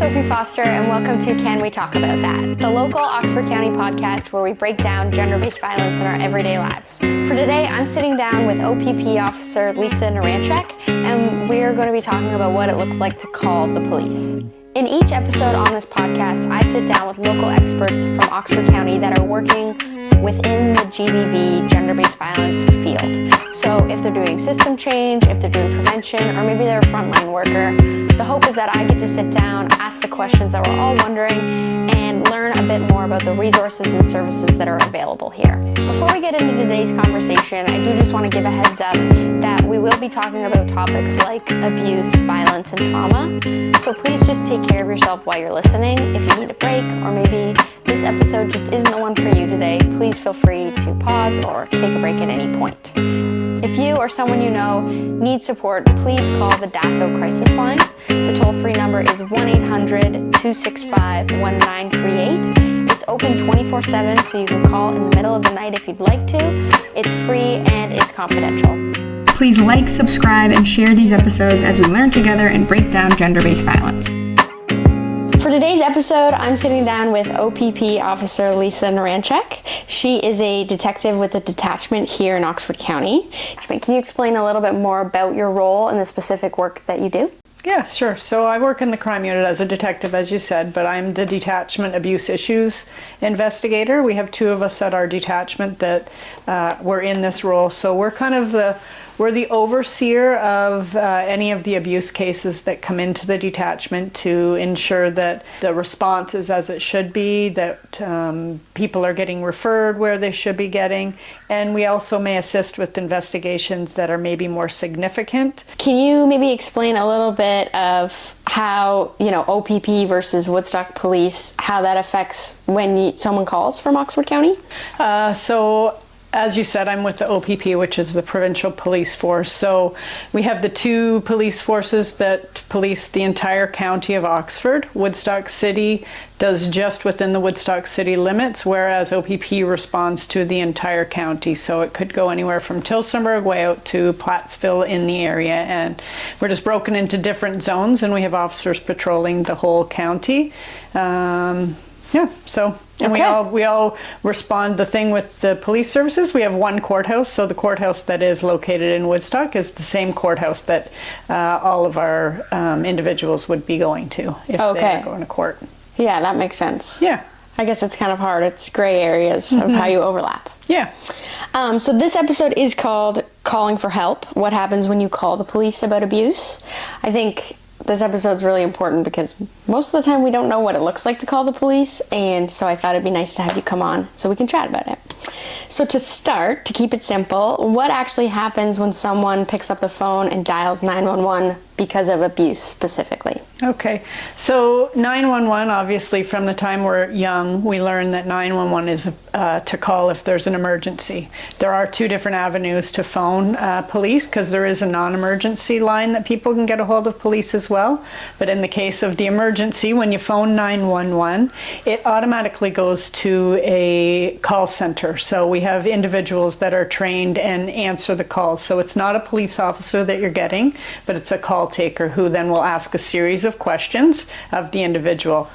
Sophie Foster, and welcome to Can We Talk About That, the local Oxford County podcast where we break down gender-based violence in our everyday lives. For today, I'm sitting down with OPP Officer Lisa Naranchek, and we're going to be talking about what it looks like to call the police. In each episode on this podcast, I sit down with local experts from Oxford County that are working within the GBV, gender-based violence field. So if they're doing system change, if they're doing prevention, or maybe they're a frontline worker, the hope is that I get to sit down, ask the questions that we're all wondering, and learn a bit more about the resources and services that are available here. Before we get into today's conversation, I do just want to give a heads up that we will be talking about topics like abuse, violence, and trauma. So please just take care of yourself while you're listening. If you need a break, or maybe this episode just isn't the one for you today, please feel free to pause or take a break at any point. If you or someone you know needs support, please call the DASO crisis line. The toll-free number is 1-800-265-1938. It's open 24/7, so you can call in the middle of the night if you'd like to. It's free and it's confidential. Please like, subscribe, and share these episodes as we learn together and break down gender-based violence. For today's episode, I'm sitting down with OPP Officer Lisa Naranchek. She is a detective with a detachment here in Oxford County. Can you explain a little bit more about your role and the specific work that you do? Yeah, sure. So I work in the crime unit as a detective, as you said, but I'm the detachment abuse issues investigator. We have two of us at our detachment that were in this role. So we're kind of we're the overseer of any of the abuse cases that come into the detachment to ensure that the response is as it should be, that people are getting referred where they should be getting, and we also may assist with investigations that are maybe more significant. Can you maybe explain a little bit of how, OPP versus Woodstock Police, how that affects when someone calls from Oxford County? As you said, I'm with the OPP, which is the Provincial Police Force. So we have the two police forces that police the entire county of Oxford. Woodstock City does just within the Woodstock City limits, whereas OPP responds to the entire county. So it could go anywhere from Tillsonburg way out to Plattsville in the area. And we're just broken into different zones, and we have officers patrolling the whole county. And okay. we all respond. The thing with the police services, we have one courthouse. So the courthouse that is located in Woodstock is the same courthouse that all of our individuals would be going to if they were going to court. Yeah, that makes sense. Yeah. I guess it's kind of hard. It's gray areas of how you overlap. Yeah. So this episode is called Calling for Help. What happens when you call the police about abuse? I think this episode's really important because most of the time we don't know what it looks like to call the police, and so I thought it'd be nice to have you come on so we can chat about it. So to start, to keep it simple, what actually happens when someone picks up the phone and dials 911 because of abuse specifically? Okay, so 911, obviously from the time we're young, we learn that 911 is to call if there's an emergency. There are two different avenues to phone police, because there is a non-emergency line that people can get a hold of police as well. But in the case of the emergency, when you phone 911, it automatically goes to a call center. So we have individuals that are trained and answer the calls. So it's not a police officer that you're getting, but it's a call taker who then will ask a series of questions of the individual.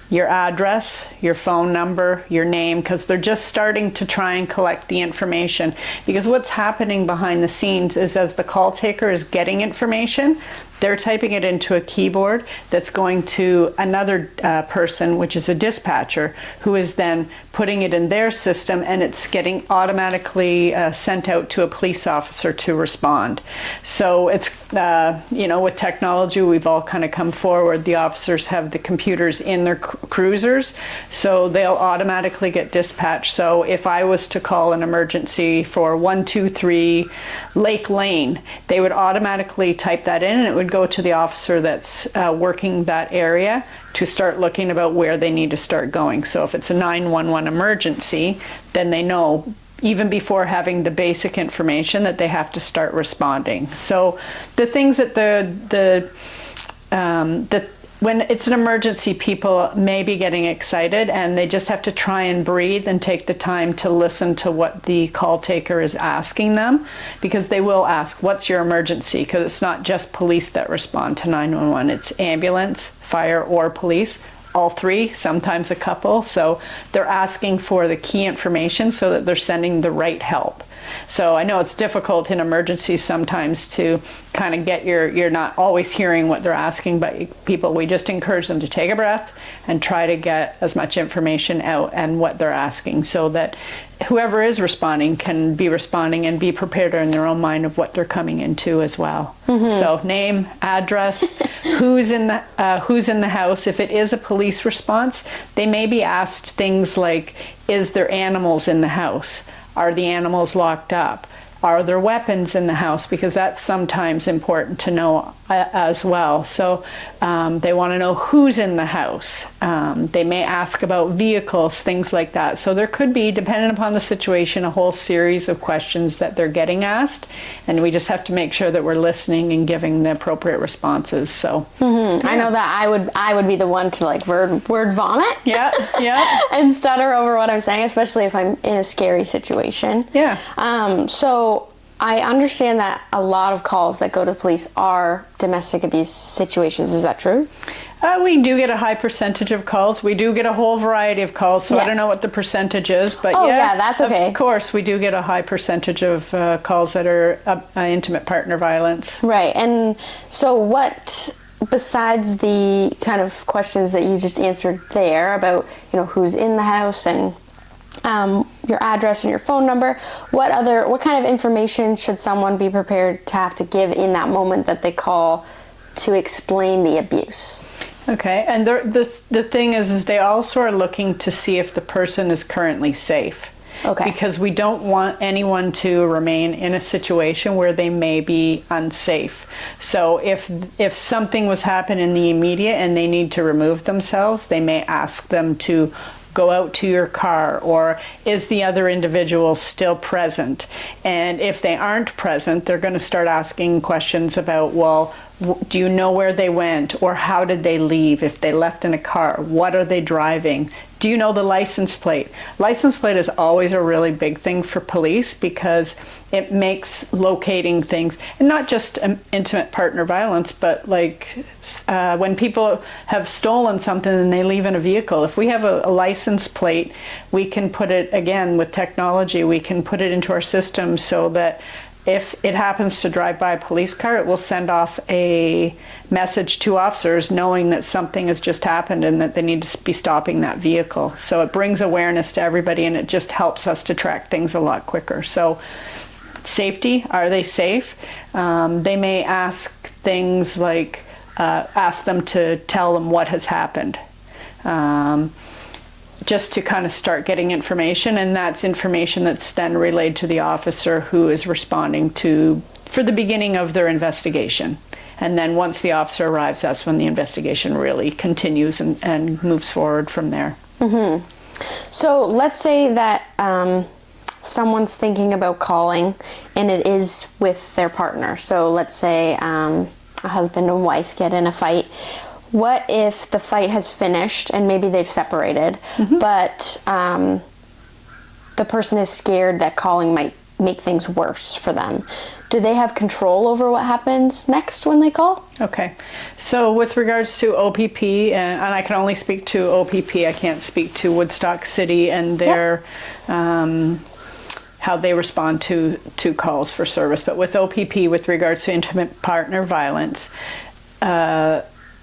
Your address, your phone number, your name, because they're just starting to try and collect the information. Because what's happening behind the scenes is as the call taker is getting information, they're typing it into a keyboard that's going to another person, which is a dispatcher, who is then putting it in their system, and it's getting automatically sent out to a police officer to respond. So it's, with technology, we've all kind of come forward. The officers have the computers in their cruisers, so they'll automatically get dispatched. So if I was to call an emergency for 123 Lake Lane, they would automatically type that in, and it would go to the officer that's working that area to start looking about where they need to start going. So if it's a 911 emergency, then they know even before having the basic information that they have to start responding. So the things that the when it's an emergency, people may be getting excited and they just have to try and breathe and take the time to listen to what the call taker is asking them, because they will ask, what's your emergency? Because it's not just police that respond to 911, it's ambulance, fire, or police. All three, sometimes a couple. So they're asking for the key information so that they're sending the right help. So I know it's difficult in emergencies sometimes to kind of get you're not always hearing what they're asking, but people, we just encourage them to take a breath and try to get as much information out and what they're asking, so that whoever is responding can be responding and be prepared in their own mind of what they're coming into as well. So name, address, who's in the house. If it is a police response, they may be asked things like, is there animals in the house? Are the animals locked up? Are there weapons in the house? Because that's sometimes important to know as well. So they want to know who's in the house. They may ask about vehicles, things like that. So there could be, depending upon the situation, a whole series of questions that they're getting asked. And we just have to make sure that we're listening and giving the appropriate responses. So yeah. I know that I would be the one to like word vomit. Yeah. And stutter over what I'm saying, especially if I'm in a scary situation. Yeah. So I understand that a lot of calls that go to police are domestic abuse situations. Is that true? We do get a high percentage of calls. We do get a whole variety of calls, so I don't know what the percentage is, but yeah, that's okay. Of course, we do get a high percentage of calls that are intimate partner violence. Right, and so what, besides the kind of questions that you just answered there about, who's in the house and your address and your phone number, what kind of information should someone be prepared to have to give in that moment that they call to explain the abuse? Okay, and the thing is they also are looking to see if the person is currently safe. Okay. Because we don't want anyone to remain in a situation where they may be unsafe. So if something was happening in the immediate and they need to remove themselves, they may ask them to go out to your car, or is the other individual still present? And if they aren't present, they're going to start asking questions about, well, do you know where they went, or how did they leave? If they left in a car, what are they driving? Do you know the license plate? License plate is always a really big thing for police because it makes locating things, and not just intimate partner violence, but like when people have stolen something and they leave in a vehicle. If we have a license plate, we can put it, again, with technology, we can put it into our system so that if it happens to drive by a police car, it will send off a message to officers knowing that something has just happened and that they need to be stopping that vehicle. So it brings awareness to everybody, and it just helps us to track things a lot quicker. So safety, are they safe? They may ask things like, ask them to tell them what has happened. Just to kind of start getting information, and that's information that's then relayed to the officer who is responding for the beginning of their investigation. And then once the officer arrives, that's when the investigation really continues and moves forward from there. Mm-hmm. So let's say that someone's thinking about calling and it is with their partner. So let's say a husband and wife get in a fight. What if the fight has finished and maybe they've separated, but the person is scared that calling might make things worse for them? Do they have control over what happens next when they call? Okay, so with regards to OPP, and I can only speak to OPP, I can't speak to Woodstock City and their how they respond to calls for service. But with OPP, with regards to intimate partner violence,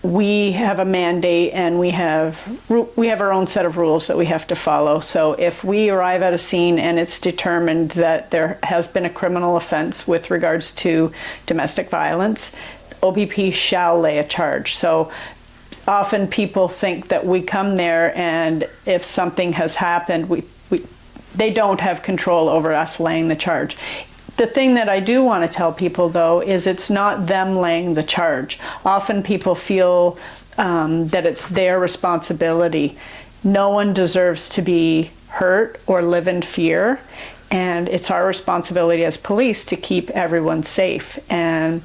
we have a mandate, and we have our own set of rules that we have to follow. So if we arrive at a scene and it's determined that there has been a criminal offense with regards to domestic violence, OPP shall lay a charge. So often people think that we come there and if something has happened, they don't have control over us laying the charge. The thing that I do want to tell people, though, is it's not them laying the charge. Often people feel that it's their responsibility. No one deserves to be hurt or live in fear. And it's our responsibility as police to keep everyone safe. And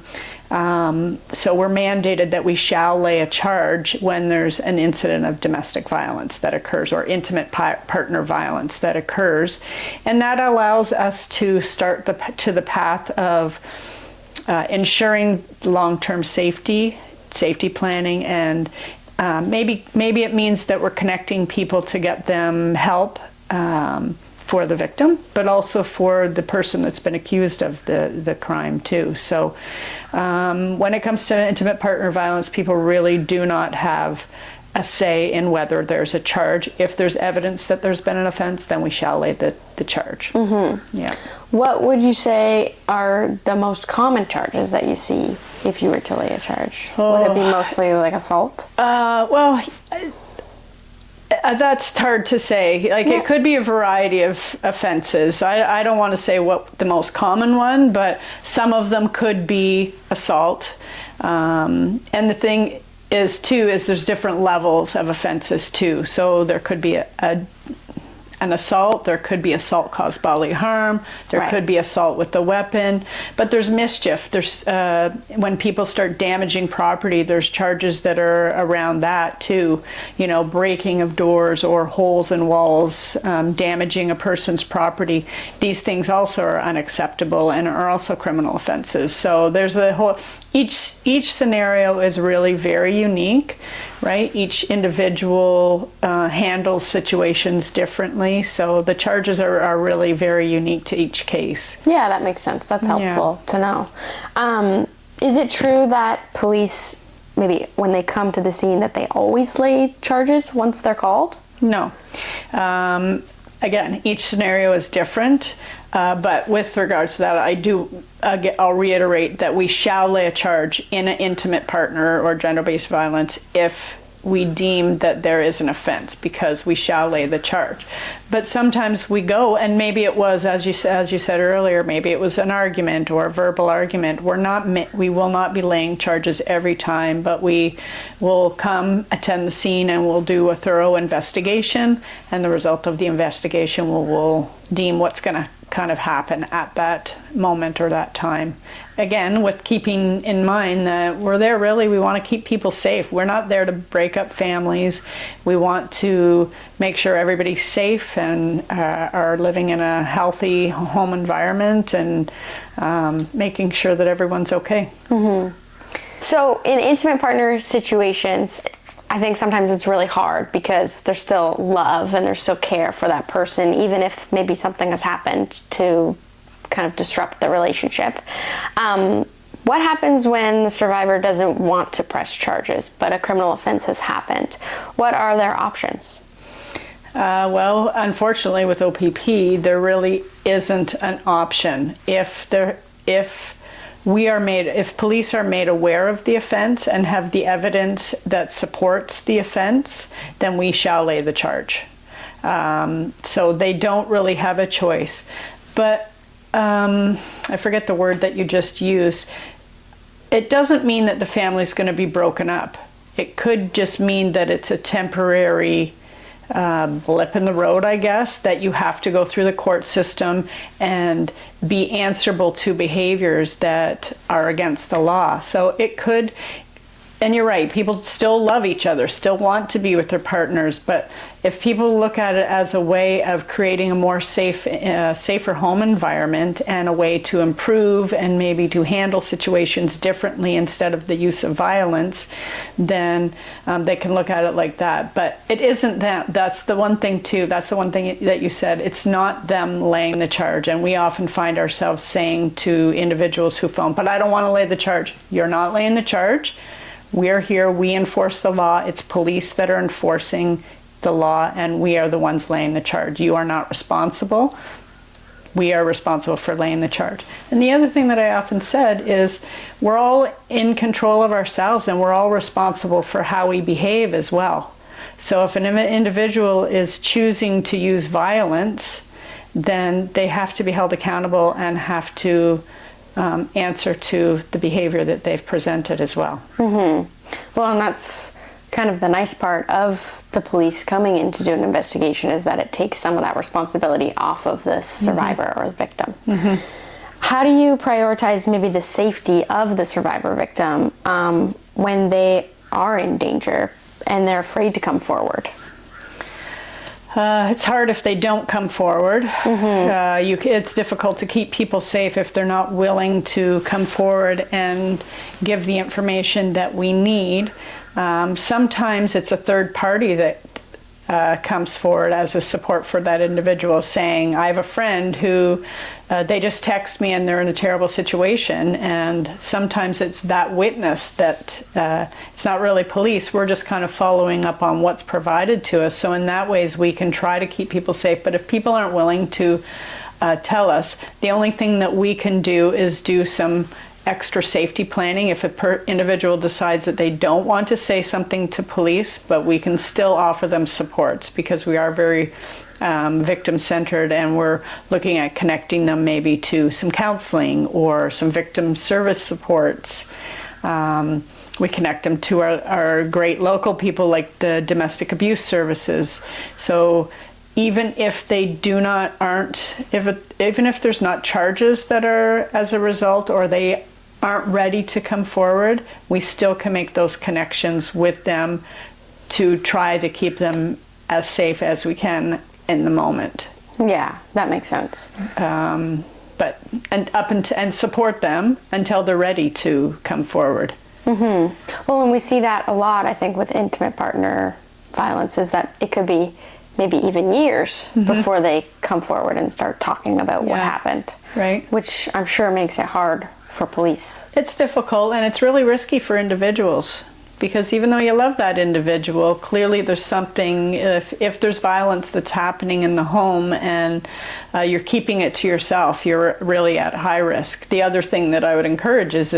so we're mandated that we shall lay a charge when there's an incident of domestic violence that occurs, or intimate partner violence that occurs. And that allows us to start the path of ensuring long-term safety planning, and maybe it means that we're connecting people to get them help for the victim, but also for the person that's been accused of the crime too. So when it comes to intimate partner violence, people really do not have a say in whether there's a charge. If there's evidence that there's been an offense, then we shall lay the charge. Mm-hmm. Yeah. What would you say are the most common charges that you see if you were to lay a charge? Would it be mostly like assault? That's hard to say. Like, it could be a variety of offenses. I don't want to say what the most common one, but some of them could be assault. And the thing is there's different levels of offenses too. So there could be an assault, there could be assault caused bodily harm, there could be assault with a weapon, but there's mischief. There's when people start damaging property, there's charges that are around that too. You know, breaking of doors or holes in walls, damaging a person's property. These things also are unacceptable and are also criminal offenses. So there's a whole, each scenario is really very unique, right? Each individual handles situations differently. So the charges are really very unique to each case. Yeah, that makes sense. That's helpful to know. Is it true that police, maybe when they come to the scene, that they always lay charges once they're called? No. Again, each scenario is different. But with regards to that, I'll reiterate that we shall lay a charge in an intimate partner or gender-based violence if we deem that there is an offense, because we shall lay the charge. But sometimes we go, and maybe it was, as you said earlier, maybe it was an argument or a verbal argument. We will not be laying charges every time, but we will come, attend the scene, and we'll do a thorough investigation, and the result of the investigation will deem what's going to kind of happen at that moment or that time. Again, with keeping in mind that we're there really, we want to keep people safe. We're not there to break up families. We want to make sure everybody's safe and are living in a healthy home environment, and making sure that everyone's okay. Mm-hmm. So in intimate partner situations, I think sometimes it's really hard because there's still love and there's still care for that person, even if maybe something has happened to kind of disrupt the relationship. What happens when the survivor doesn't want to press charges, but a criminal offense has happened? What are their options? Well, unfortunately with OPP, there really isn't an option. If police are made aware of the offense and have the evidence that supports the offense, then we shall lay the charge. So they don't really have a choice. But I forget the word that you just used. It doesn't mean that the family's going to be broken up. It could just mean that it's a temporary blip in the road, I guess, that you have to go through the court system and be answerable to behaviors that are against the law. So it could, and you're right, people still love each other, still want to be with their partners, but if people look at it as a way of creating a more safer home environment and a way to improve and maybe to handle situations differently instead of the use of violence, then they can look at it like that. But it isn't that. That's the one thing too. That's the one thing that you said. It's not them laying the charge. And we often find ourselves saying to individuals who phone, but I don't want to lay the charge. You're not laying the charge. We're here. We enforce the law. It's police that are enforcing the law, and we are the ones laying the charge. You are not responsible. We are responsible for laying the charge. And the other thing that I often said is we're all in control of ourselves, and we're all responsible for how we behave as well. So if an individual is choosing to use violence, then they have to be held accountable and have to answer to the behavior that they've presented as well. Mm-hmm. Well, and that's kind of the nice part of the police coming in to do an investigation is that it takes some of that responsibility off of the survivor or the victim. How do you prioritize maybe the safety of the survivor victim when they are in danger and they're afraid to come forward? It's hard if they don't come forward. It's difficult to keep people safe if they're not willing to come forward and give the information that we need. Sometimes it's a third party that comes forward as a support for that individual, saying, I have a friend who they just text me and they're in a terrible situation. And sometimes it's that witness that it's not really police. We're just kind of following up on what's provided to us. So in that ways, we can try to keep people safe. But if people aren't willing to tell us, the only thing that we can do is do some extra safety planning if individual decides that they don't want to say something to police, but we can still offer them supports because we are very victim-centered, and we're looking at connecting them maybe to some counseling or some victim service supports. We connect them to our great local people like the domestic abuse services. So even if they even if there's not charges that are as a result, or they aren't ready to come forward, we still can make those connections with them to try to keep them as safe as we can in the moment. Yeah, that makes sense. And support them until they're ready to come forward. Well, and we see that a lot, I think, with intimate partner violence, is that it could be maybe even years before they come forward and start talking about what happened. Right. Which I'm sure makes it hard for police. It's difficult, and it's really risky for individuals, because even though you love that individual, clearly there's something, if there's violence that's happening in the home and you're keeping it to yourself, you're really at high risk. The other thing that I would encourage is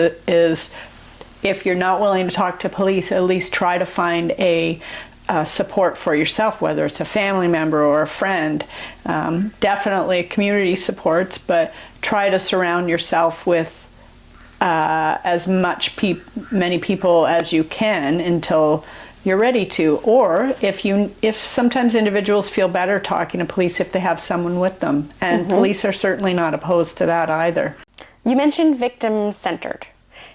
if you're not willing to talk to police, at least try to find a support for yourself, whether it's a family member or a friend. Definitely community supports, but try to surround yourself with as many people as you can until you're ready to. Or if sometimes individuals feel better talking to police if they have someone with them, and police are certainly not opposed to that either. You mentioned victim-centered.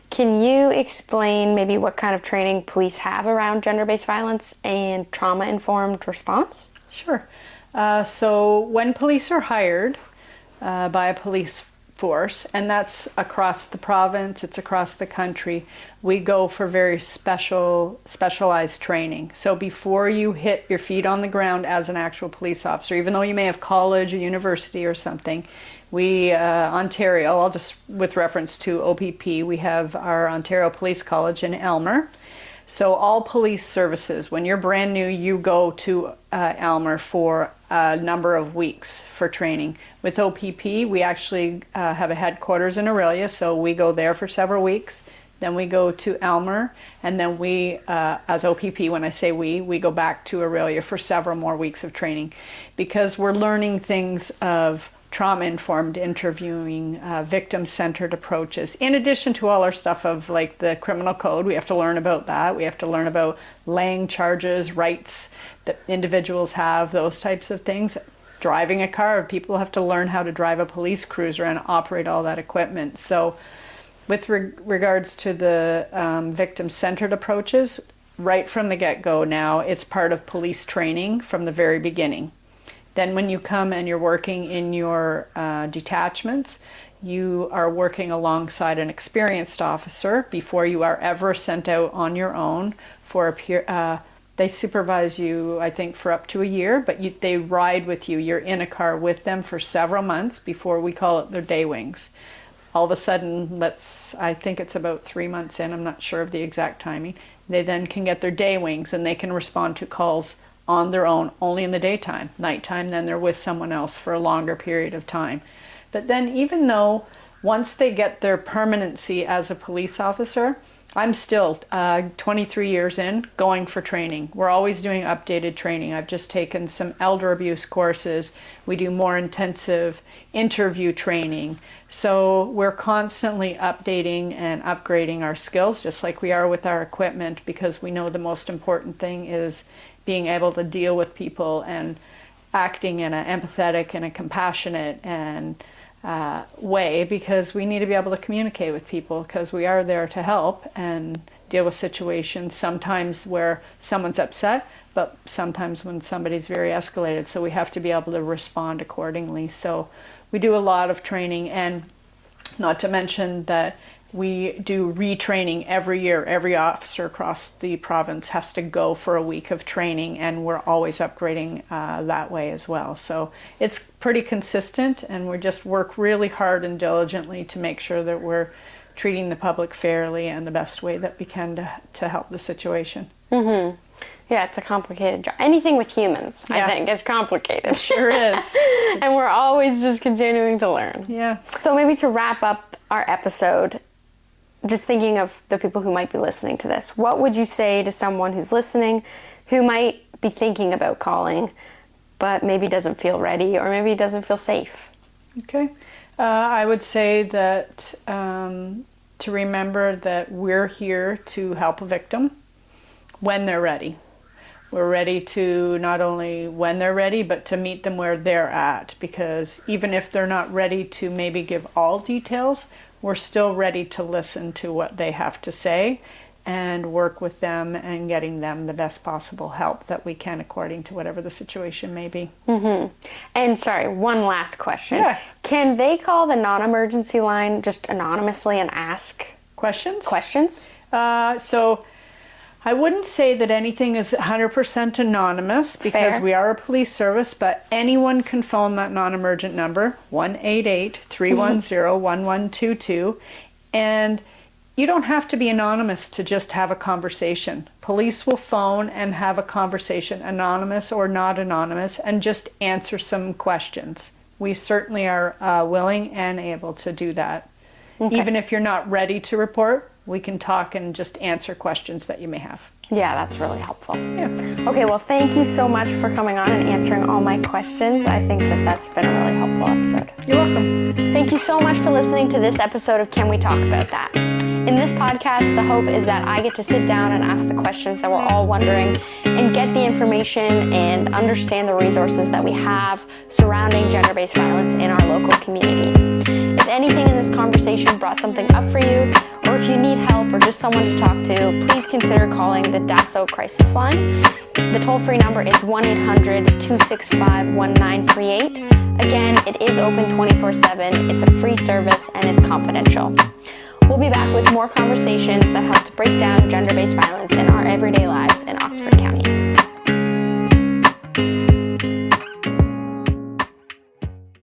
Can you explain maybe what kind of training police have around gender-based violence and trauma-informed response? Sure. So when police are hired by a police force, and that's across the province, it's across the country, we go for very specialized training. So before you hit your feet on the ground as an actual police officer, even though you may have college or university or something, we, Ontario, with reference to OPP, we have our Ontario Police College in Aylmer. So all police services, when you're brand new, you go to Aylmer for a number of weeks for training. With OPP, we actually have a headquarters in Aurelia, so we go there for several weeks. Then we go to Aylmer, and then we, as OPP, when I say we go back to Aurelia for several more weeks of training, because we're learning things of trauma-informed interviewing, victim-centered approaches. In addition to all our stuff of like the criminal code, we have to learn about that. We have to learn about laying charges, rights that individuals have, those types of things. Driving a car, people have to learn how to drive a police cruiser and operate all that equipment. So with regards to the victim-centered approaches, right from the get-go now, it's part of police training from the very beginning. Then when you come and you're working in your detachments, you are working alongside an experienced officer before you are ever sent out on your own for they supervise you, I think, for up to a year, but they ride with you. You're in a car with them for several months before, we call it their day wings. All of a sudden, I think it's about 3 months in, I'm not sure of the exact timing, they then can get their day wings and they can respond to calls on their own, only in the daytime. Nighttime, then they're with someone else for a longer period of time. But then even though once they get their permanency as a police officer, I'm still 23 years in, going for training. We're always doing updated training. I've just taken some elder abuse courses. We do more intensive interview training. So we're constantly updating and upgrading our skills, just like we are with our equipment, because we know the most important thing is being able to deal with people and acting in an empathetic and a compassionate and way, because we need to be able to communicate with people, because we are there to help and deal with situations sometimes where someone's upset, but sometimes when somebody's very escalated. So we have to be able to respond accordingly. So we do a lot of training, and not to mention that we do retraining every year. Every officer across the province has to go for a week of training, and we're always upgrading that way as well. So it's pretty consistent, and we just work really hard and diligently to make sure that we're treating the public fairly and the best way that we can to help the situation. Mm-hmm. Yeah, it's a complicated job. Anything with humans, I think, is complicated. It sure is. And we're always just continuing to learn. Yeah. So maybe to wrap up our episode, just thinking of the people who might be listening to this, what would you say to someone who's listening, who might be thinking about calling, but maybe doesn't feel ready or maybe doesn't feel safe? Okay. I would say that to remember that we're here to help a victim when they're ready. We're ready to not only when they're ready, but to meet them where they're at, because even if they're not ready to maybe give all details, we're still ready to listen to what they have to say and work with them and getting them the best possible help that we can according to whatever the situation may be. Mm-hmm. And sorry, one last question. Yeah. Can they call the non-emergency line just anonymously and ask Questions? So I wouldn't say that anything is 100% anonymous, because Fair. we are a police service, but anyone can phone that non-emergent number, 1-888-310-1122, and you don't have to be anonymous to just have a conversation. Police will phone and have a conversation, anonymous or not anonymous, and just answer some questions. We certainly are willing and able to do that. Okay. Even if you're not ready to report, we can talk and just answer questions that you may have. Yeah, that's really helpful. Yeah. Okay, well, thank you so much for coming on and answering all my questions. I think that that's been a really helpful episode. You're welcome. Thank you so much for listening to this episode of Can We Talk About That? In this podcast, the hope is that I get to sit down and ask the questions that we're all wondering and get the information and understand the resources that we have surrounding gender-based violence in our local community. If anything in this conversation brought something up for you, or if you need help or just someone to talk to, please consider calling the DASO crisis line. The toll-free number is 1-800-265-1938. Again, it is open 24/7. It's a free service and it's confidential. We'll be back with more conversations that help to break down gender-based violence in our everyday lives in Oxford County.